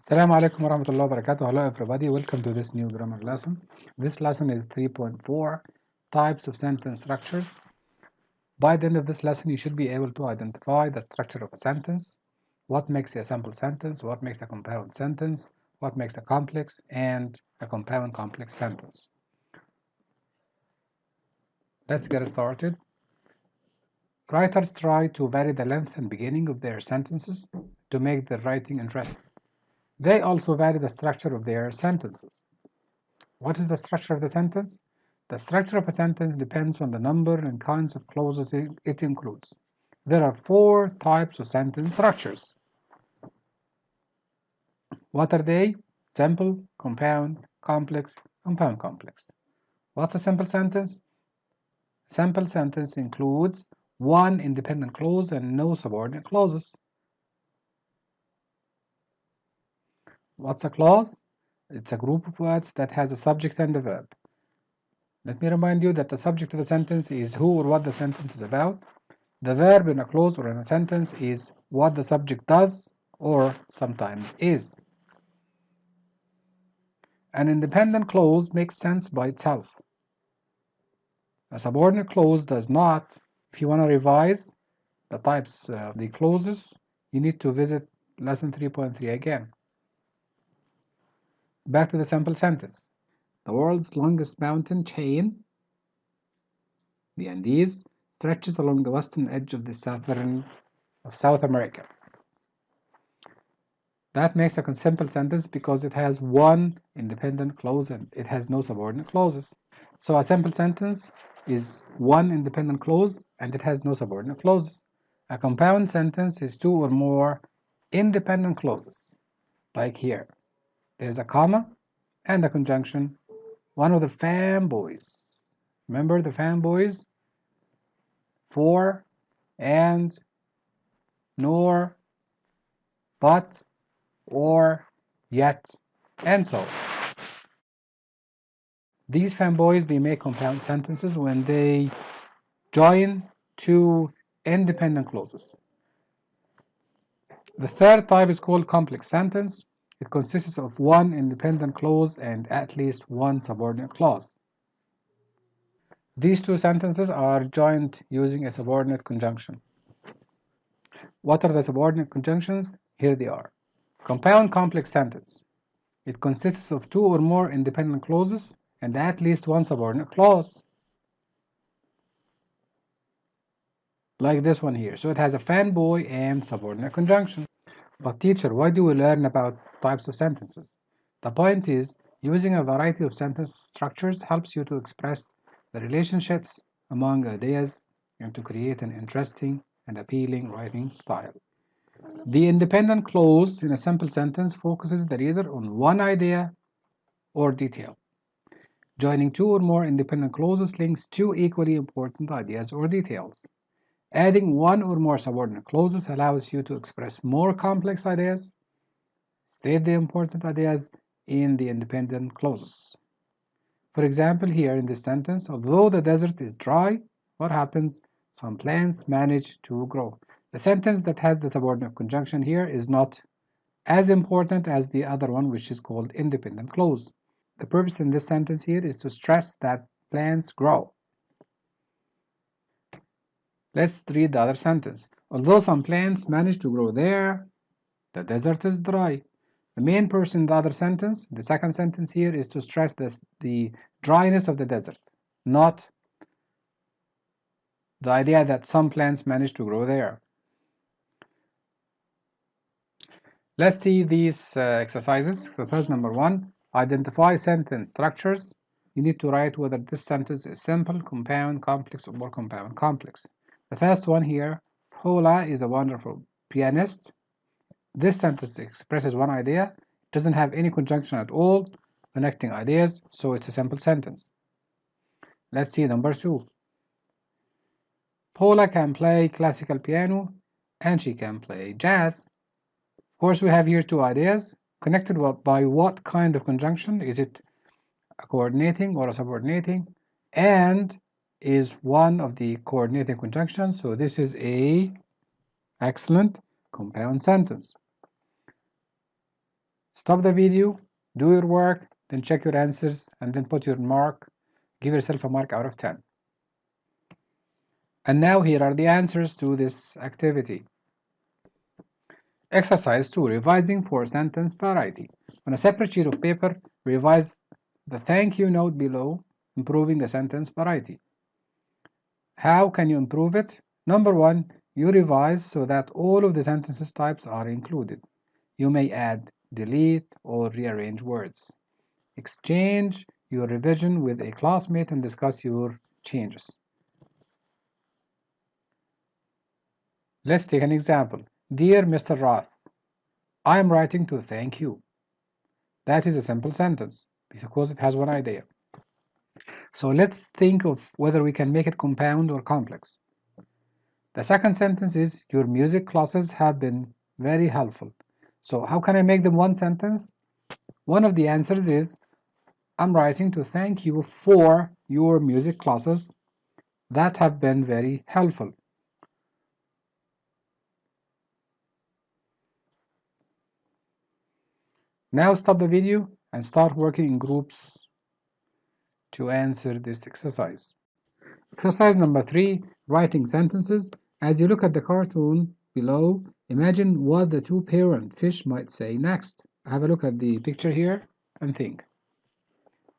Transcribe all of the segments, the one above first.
Assalamu alaikum warahmatullahi wabarakatuh. Hello everybody, welcome to this new grammar lesson. This lesson is 3.4 types of sentence structures. By the end of this lesson, you should be able to identify the structure of a sentence, what makes a simple sentence, what makes a compound sentence, what makes a complex and a compound complex sentence. Let's get started. Writers try to vary the length and beginning of their sentences to make their writing interesting. They also vary the structure of their sentences. What is the structure of the sentence? The structure of a sentence depends on the number and kinds of clauses it includes. There are 4 types of sentence structures. What are they? Simple, compound, complex, compound complex. What's a simple sentence? Simple sentence includes one independent clause and no subordinate clauses. What's a clause? It's a group of words that has a subject and a verb. Let me remind you that the subject of a sentence is who or what the sentence is about. The verb in a clause or in a sentence is what the subject does or sometimes is. An independent clause makes sense by itself. A subordinate clause does not. If you want to revise the types of the clauses, you need to visit lesson 3.3 again. Back to the simple sentence. The world's longest mountain chain, the Andes, stretches along the western edge of South America. That makes a simple sentence because it has one independent clause and it has no subordinate clauses. So a simple sentence is one independent clause and it has no subordinate clauses. A compound sentence is 2 or more independent clauses, like here. There's a comma and a conjunction, one of the fanboys. Remember the fanboys? For, and, nor, but, or, yet, and so on. These fanboys, they make compound sentences when they join 2 independent clauses. The third type is called complex sentence. It consists of one independent clause and at least one subordinate clause. These 2 sentences are joined using a subordinate conjunction. What are the subordinate conjunctions? Here they are. Compound complex sentence. It consists of 2 or more independent clauses and at least one subordinate clause. Like this one here. So it has a fanboy and subordinate conjunction. But teacher, why do we learn about types of sentences? The point is, using a variety of sentence structures helps you to express the relationships among ideas and to create an interesting and appealing writing style. The independent clause in a simple sentence focuses the reader on one idea or detail. Joining 2 or more independent clauses links 2 equally important ideas or details. Adding 1 or more subordinate clauses allows you to express more complex ideas, state the important ideas in the independent clauses. For example, here in this sentence, although the desert is dry, what happens? Some plants manage to grow. The sentence that has the subordinate conjunction here is not as important as the other one, which is called independent clause. The purpose in this sentence here is to stress that plants grow. Let's read the other sentence. Although some plants manage to grow there, the desert is dry. The main purpose in the other sentence, the second sentence here, is to stress the dryness of the desert, not the idea that some plants manage to grow there. Let's see these exercises. Exercise number 1, identify sentence structures. You need to write whether this sentence is simple, compound, complex, or compound complex. The first one here, Paula is a wonderful pianist. This sentence expresses one idea. It doesn't have any conjunction at all, connecting ideas, so it's a simple sentence. Let's see number 2. Paula can play classical piano and she can play jazz. Of course, we have here 2 ideas connected by what kind of conjunction? Is it a coordinating or a subordinating? And is one of the coordinating conjunctions, so this is a excellent compound sentence. Stop the video, do your work, then check your answers, and then put your mark. Give yourself a mark out of 10. And now here are the answers to this activity. Exercise 2. Revising for sentence variety. On a separate sheet of paper, revise the thank you note below, improving the sentence variety. How can you improve it? Number 1. You revise so that all of the sentences types are included. You may add, delete, or rearrange words. Exchange your revision with a classmate and discuss your changes. Let's take an example. Dear Mr. Roth, I am writing to thank you. That is a simple sentence because it has one idea. So let's think of whether we can make it compound or complex. The second sentence is, your music classes have been very helpful. So how can I make them one sentence? One of the answers is, I'm writing to thank you for your music classes that have been very helpful. Now stop the video and start working in groups to answer this exercise. Exercise number 3, writing sentences. As you look at the cartoon below, imagine what the two-parent fish might say next. Have a look at the picture here and think.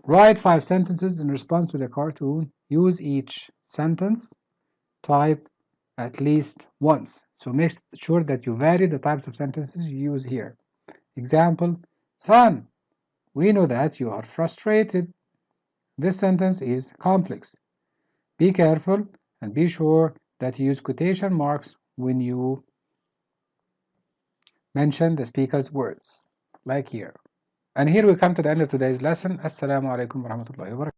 Write 5 sentences in response to the cartoon. Use each sentence type at least once. So make sure that you vary the types of sentences you use here. Example, son, we know that you are frustrated. This sentence is complex. Be careful and be sure that you use quotation marks when you mention the speaker's words, like here. And here we come to the end of today's lesson. Assalamu alaikum wa rahmatullahi wa barakatuh.